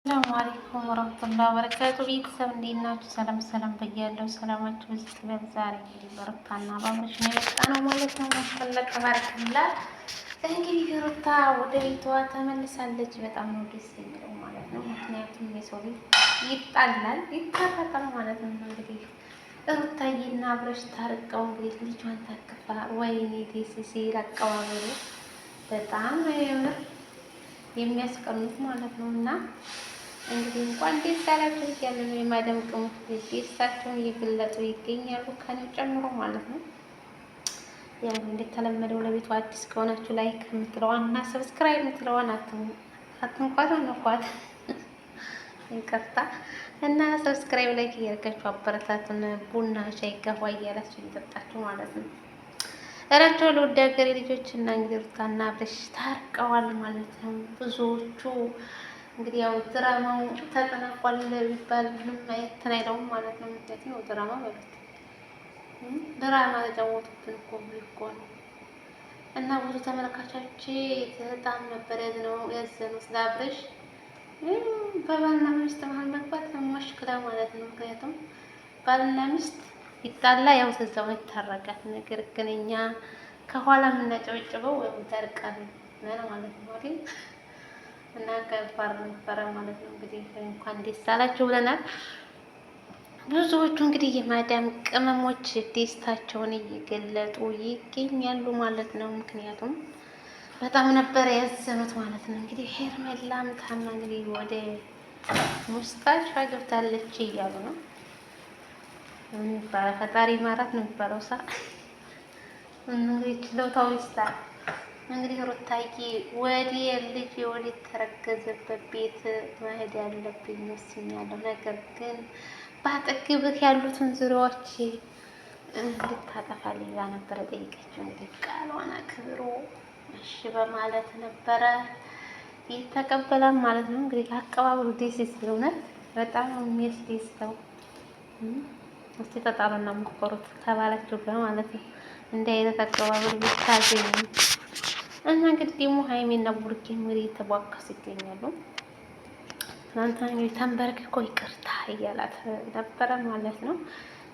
ሰላም አለይኩም ወራህመቱላሂ ወበረካቱ። ቤተሰብ እንዴት ናችሁ? ሰላም ሰላም ብያለሁ። ሰላማችሁ ብዙ ይበል። ዛሬ እንግዲህ በሩታና በአብርሽ ነው የመጣ ነው ማለት ነው። ማሻአላህ ተባረከላ። እንግዲህ ሩታ ወደ ቤቷ ተመልሳለች። በጣም ነው ደስ የሚለው ማለት ነው። ምክንያቱም የሰው ልጅ ይጣላል ይታረቃል ማለት ነው። እንግዲህ ሩታዬና አብርሽ ታርቀው እንግዲህ ልጇን ታቅፋ ወይኔ ደስ ሲል አቀባበሉ በጣም ነው የሚያስቀኑት ማለት ነው። እና እንግዲህ እንኳን ደስ አላችሁ እያሉ ነው የማዳም ቅመሞች ደስታቸውን እየገለጡ ይገኛሉ፣ ከኔው ጨምሮ ማለት ነው። ያው እንደተለመደው ለቤቱ አዲስ ከሆናችሁ ላይክ የምትለዋን እና ሰብስክራይብ የምትለዋን አትንኳት ነኳት ይቅርታ እና ሰብስክራይብ ላይክ እያደረጋችሁ አበረታቱን። ቡና ሻይ ገፋ እያላችሁ እየጠጣችሁ ማለት ነው። እራቸው ለውድ ሀገሬ ልጆች እና እንግዲህ ሩታና አብርሽ ታርቀዋል ማለት ነው። ብዙዎቹ እንግዲህ ያው ድራማው ተጠናቋል ቢባል ምንም እንትን አይለውም ማለት ነው። ምክንያቱም ያው ድራማ ማለት ድራማ ተጫወቱብን እኮ ነው። እና ብዙ ተመልካቾች በጣም ነበር ያዘነው ስለ አብርሽ በባልና ሚስት መሀል መግባት ሙሽክላ ማለት ነው። ምክንያቱም ባልና ሚስት ይጣላ ያው ተዛው ይታረቃል። ነገር ግን እኛ ከኋላ የምናጨበጭበው ወይም ታርቀን ነው ማለት ነው አይደል? እና ከባድ ነበረ ማለት ነው። እንግዲህ እንኳን ደስ አላችሁ ብለናል። ብዙዎቹ እንግዲህ የማዳም ቅመሞች ደስታቸውን እየገለጡ ይገኛሉ ማለት ነው። ምክንያቱም በጣም ነበረ ያዘኑት ማለት ነው። እንግዲህ ሄርሜላም ታማ እንግዲህ ወደ ሙስጣሻ ገብታለች እያሉ ነው። ፈጣሪ ማራት ነው የሚባለው ሳ እንግዲህ ችሎታው ይስጣል። እንግዲህ ሩታዬ ወደ ልጅ ወደ ተረገዘበት ቤት መሄድ ያለብኝ መስኛለሁ። ነገር ግን በአጠገብህ ያሉትን ዙሪያዎች እንድታጠፋልኝ ነበረ ጠይቀችው። እንግዲህ ቃሏን አክብሮ እሺ በማለት ነበረ የተቀበለም ማለት ነው። እንግዲህ አቀባበሉ ደስ ሲል እውነት በጣም የሚያስደስተው። እስቲ ተጣሉና ሞከሩት ከባላችሁ ጋር ማለት ነው። እንዲህ አይነት አቀባበል ብታገኙ እና እንግዲህ ደግሞ ሀይሜና ቡርኬ እንግዲህ የተቧከሱ ይገኛሉ። ትናንትና እንግዲህ ተንበርክኮ ይቅርታ እያላት ነበረ ማለት ነው።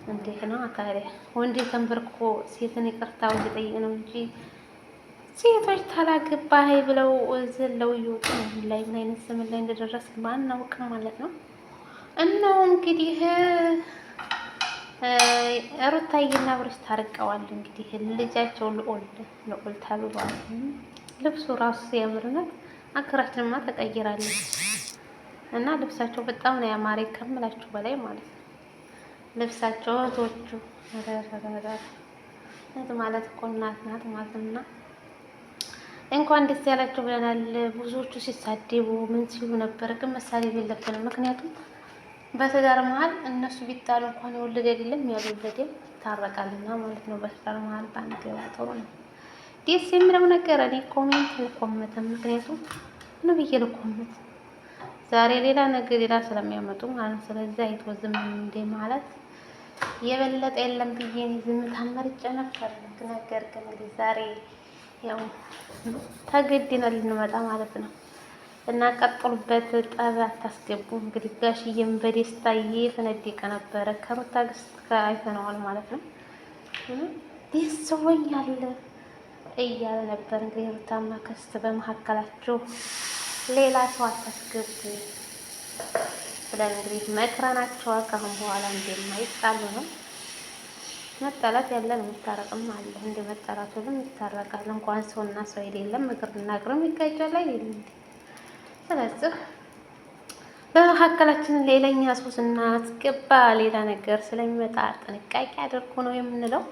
እንዴት ነው ታዲያ ወንድ ተንበርክኮ ሴትን ይቅርታ እየጠየቀ ነው እንጂ ሴቶች ታላገባህ ብለው ዘለው እየወጡ ነው። ላይ ምን አይነት ዘመን ላይ እንደደረስ ማናውቅም ማለት ነው። እና እንግዲህ ሩታዬና አብርሽ ታርቀዋል። እንግዲህ ልጃቸው ልዑል ተብሏል። ልብሱ ራሱ ሲያምርነት አገራችንማ ተቀይራለች እና ልብሳቸው በጣም ነው ያማረ ከምላችሁ በላይ ማለት ነው። ልብሳቸው እህቶቹ ማለት እኮ እናት ናት ማለት ነው። እና እንኳን ደስ ያላቸው ብለናል። ብዙዎቹ ሲሳደቡ ምን ሲሉ ነበር፣ ግን መሳሌ የለብንም። ምክንያቱም በትዳር መሀል እነሱ ቢጣሉ እንኳን የወለደ አይደለም ያልወለደ ይታረቃልና ማለት ነው። በትዳር መሀል ባንገባ ጥሩ ነው። ደስ የሚለው ነገር እኔ ኮሜንት አልኮመትም። ምክንያቱም ምን ብዬ ልኮመት ዛሬ ሌላ ነገር ሌላ ስለሚያመጡ ማለት ነው። ስለዚህ አይቶ ዝም እንደ ማለት የበለጠ የለም ብዬ ዝምታ መርጬ ነበር። ነገር ግን እንግዲህ ዛሬ ያው ተገድናል ልንመጣ ማለት ነው። እና ቀጥሉበት፣ ጠብ አታስገቡ። እንግዲህ ጋሽዬም በደስታ እየፈነደቀ ነበረ ከሩታ ጋር አይተነዋል ማለት ነው። ደስ ብሎኛል እያለ ነበር። እንግዲህ ሩታማ ከስት በመካከላቸው ሌላ ሰው አታስገቡ ብለን እንግዲህ መክረናቸዋል። ከአሁን በኋላ እንደማይጣሉ ነው። መጣላት ያለ ነው፣ መታረቅም አለ። እንደ መጣላቱ ግን ይታረቃል። እንኳን ሰውና ሰው አይደለም እግርና እግርም ይጋጫል አይደለም። ስለዚህ በመካከላችን ሌላኛ ሰው ስናስገባ ሌላ ነገር ስለሚመጣ ጥንቃቄ አድርጉ ነው የምንለው።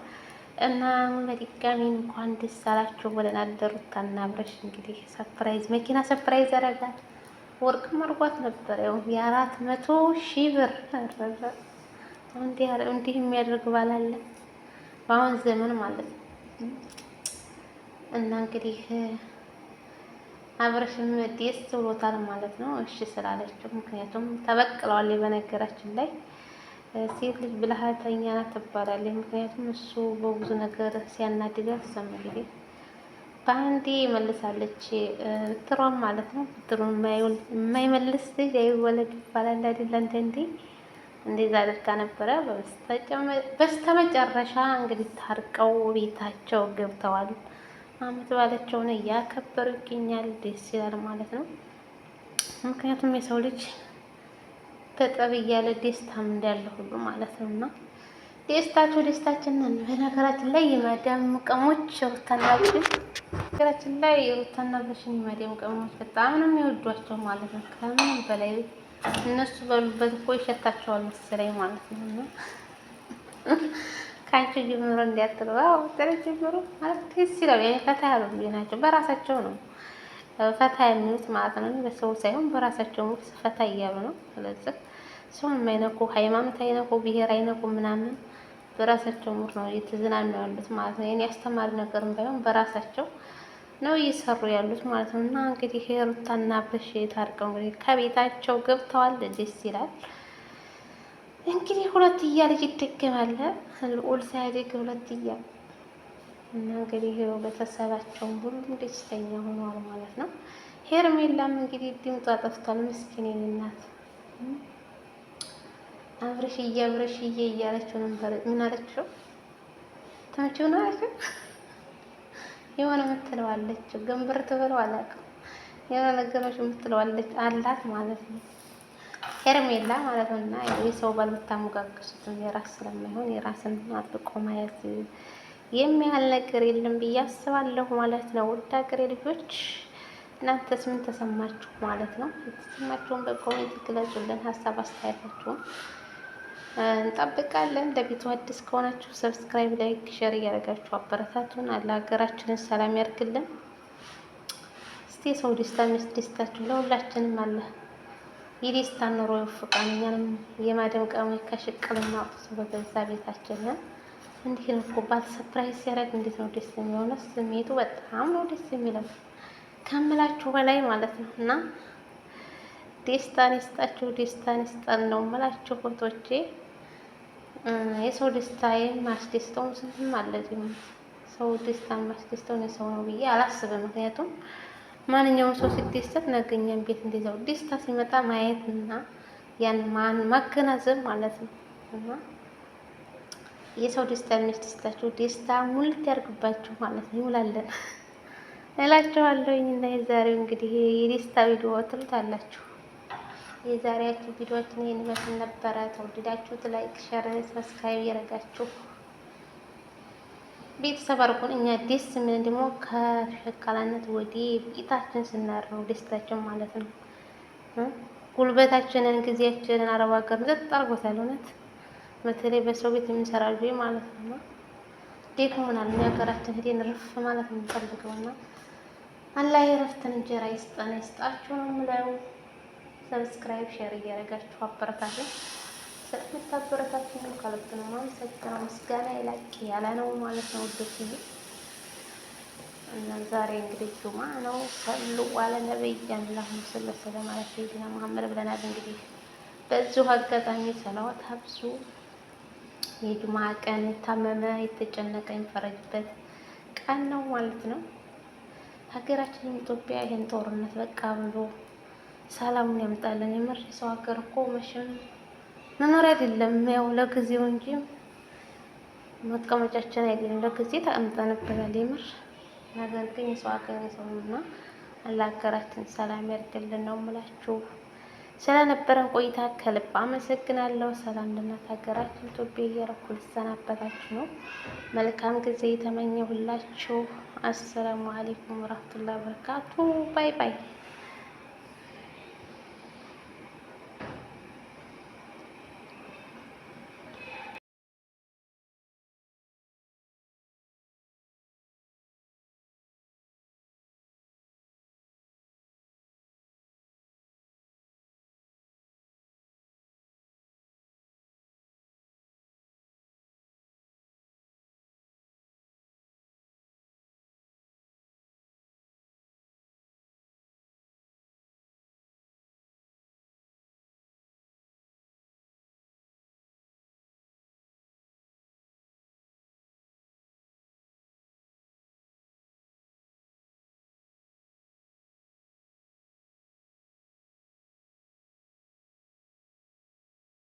እና በድጋሚ እንኳን ደስ አላችሁ ብለናል። ሩታና አብርሽ እንግዲህ ሰርፕራይዝ መኪና ሰርፕራይዝ ያደርጋል። ወርቅም አድርጓት ነበር ያው የ400,000 ብር እንዲህ የሚያደርግ ባላለ በአሁን ዘመን ማለት ነው። እና እንግዲህ አብርሽም ደስ ብሎታል ማለት ነው እሺ ስላለችው። ምክንያቱም ተበቅለዋል። በነገራችን ላይ ሴት ልጅ ብልሃተኛ ናት ትባላለች። ምክንያቱም እሱ በብዙ ነገር ሲያናድዳት ሰም እንግዲህ በአንዴ መልሳለች ብትሯን ማለት ነው። ብትሩን የማይመልስ ልጅ አይወለድ ይባላል አይደል? አንዳንዴ እንደዛ አድርጋ ነበረ። በስተመጨረሻ እንግዲህ ታርቀው ቤታቸው ገብተዋል። አመት ባላቸውን እያከበሩ ይገኛል። ደስ ይላል ማለት ነው። ምክንያቱም የሰው ልጅ በጠብ እያለ ደስታም እንዳለ ሁሉ ማለት ነው። እና ደስታቸው ደስታችን ነን። በነገራችን ላይ የማዳም ቅመሞች ሩታና አብርሽን ነገራችን ላይ የሩታና አብርሽን የማዳም ቅመሞች በጣም ነው የሚወዷቸው ማለት ነው። ከምንም በላይ እነሱ በሉበት እኮ ይሸታቸዋል መሰለኝ ማለት ነው። እና ከአንቺ ጀምሮ እንዲያትለው ተረ ጀምሮ ማለት ደስ ይላል። ያኔ ፈታ ያሉ ናቸው። በራሳቸው ነው ፈታ የሚሉት ማለት ነው። በሰው ሳይሆን በራሳቸው ሙድ ፈታ እያሉ ነው። ስለዚህ ሰውን የማይነኩ ሃይማኖት አይነኩ ብሔር አይነኩ ምናምን በራሳቸው ሙድ ነው እየተዝናኑ ያሉት ማለት ነው። የኔ አስተማሪ ነገርም ባይሆን በራሳቸው ነው እየሰሩ ያሉት ማለት ነው። እና እንግዲህ ሩታና አብርሽ ታርቀው እንግዲህ ከቤታቸው ገብተዋል። ደስ ይላል። እንግዲህ ሁለትያ ልጅ ይደገማል። ልዑል ሳያድግ ሁለትያ እና እንግዲህ ቤተሰባቸውን ሁሉም ደስተኛ ሆኗል ማለት ነው። ሄርሜላም እንግዲህ ድምጧ ጠፍቷል። ምስኪን እናት አብርሽዬ እያለችው ነበር። ምን አለችው? ተመቸው ነው አለችው። የሆነ የምትለዋለች ገንብር ትበለው አላውቅም። የሆነ ነገሮች የምትለዋለች አላት ማለት ነው። ሄርሜላ ማለት ነው። እና የሰው ባል ብታሞጋግሱትም የራስ ስለማይሆን የራስን አጥብቆ ማየት የሚያህል ነገር የለም ብዬ አስባለሁ ማለት ነው። ውድ ሀገሬ ልጆች እናንተስ ምን ተሰማችሁ ማለት ነው? የተሰማችሁን በኮሜንት ግለጹልን። ሀሳብ አስተያየታችሁን እንጠብቃለን። ለቤቱ አዲስ ከሆናችሁ ሰብስክራይብ፣ ላይክ፣ ሼር እያደረጋችሁ አበረታቱን። አለ ሀገራችንን ሰላም ያርግልን። እስቲ ሰው ደስታ የሚያስደስታችሁ ለሁላችንም አለ የደስታ ኑሮ ይወፍቃን። እኛንም የማደም ቀሞች ከሽቅልና አውጥቶ በገዛ ቤታችን እንዲህ ነው እኮ ባል ሰፕራይዝ ሲያደርግ እንዴት ነው ደስ የሚሆነው? ስሜቱ በጣም ነው ደስ የሚለው ከምላችሁ በላይ ማለት ነው። እና ደስታን ይስጣችሁ፣ ደስታን ይስጠን ነው የምላችሁ ፎቶቼ። የሰው ደስታ የማያስደስተው ስንትም አለ። ሰው ደስታን ማስደስተው የሰው ነው ብዬ አላስብም። ምክንያቱም ማንኛውም ሰው ሲደሰት ነገኛም ቤት እንደዛው ደስታ ሲመጣ ማየት እና ያን ማገናዘብ ማለት ነው። እና የሰው ደስታ የሚያስደስታችሁ ደስታ ሙልት ያርግባችሁ ማለት ነው። ይሙላለን እላችኋለሁኝ። እና የዛሬው እንግዲህ የደስታ ቪዲዮ ትሉታላችሁ። የዛሬያችሁ ቪዲዮችን ይሄን ይመስል ነበረ። ተወደዳችሁት ላይክ፣ ሼር፣ ሰብስክራይብ ያደረጋችሁ ቤተሰብ አድርጉን። እኛ ደስ ምን ደግሞ ከሸካላነት ወዲህ ቤታችን ስናረው ደስታችን ማለት ነው። ጉልበታችንን ጊዜያችንን አረብ ሀገር ዘጥ አድርጎታል። እውነት በተለይ በሰው ቤት የሚሰራ ልጅ ማለት ነው። ደክሞናል። እኛ ሀገራችን ሄደን ርፍ ማለት ነው የምንፈልገውና አላህ የረፍትን እንጀራ ይስጠን ይስጣችሁ ነው የምለው። ሰብስክራይብ ሼር እያደረጋችሁ አበረታቱ። ስለምታበረታቱኝ ከልብ ነው የማመሰግነው። ምስጋና ይላቅ ያለ ነው ማለት ነው ውዶችዬ። እና ዛሬ እንግዲህ ጁማ ነው። ሰሉ ዋለ ነብይ አላሁም ሰለላሁ ዐለይሂ ሰይድና መሐመድ ብለናል። እንግዲህ በዚሁ አጋጣሚ ሰላዋት ሀብሱ የጁማ ቀን የታመመ የተጨነቀ የሚፈረጅበት ቀን ነው ማለት ነው። ሀገራችንም ኢትዮጵያ ይሄን ጦርነት በቃ ብሎ ሰላሙን ያምጣልን። የምር የሰው ሀገር እኮ መቼም መኖሪያ አይደለም፣ ያው ለጊዜው እንጂ መቀመጫችን አይደለም። ለጊዜ ተቀምጠንበታል የምር። ነገር ግን የሰው ሀገር የሰው ነውና ለሀገራችን ሰላም ያድርግልን ነው የምላችሁ። ስለነበረን ቆይታ ከልብ አመሰግናለሁ። ሰላም ለእናት ሀገራችን ኢትዮጵያ እያረኩ ልሰናበታችሁ ነው። መልካም ጊዜ የተመኘሁላችሁ። አሰላሙ አለይኩም ወራህመቱላሂ ወበረካቱ። ባይ ባይ።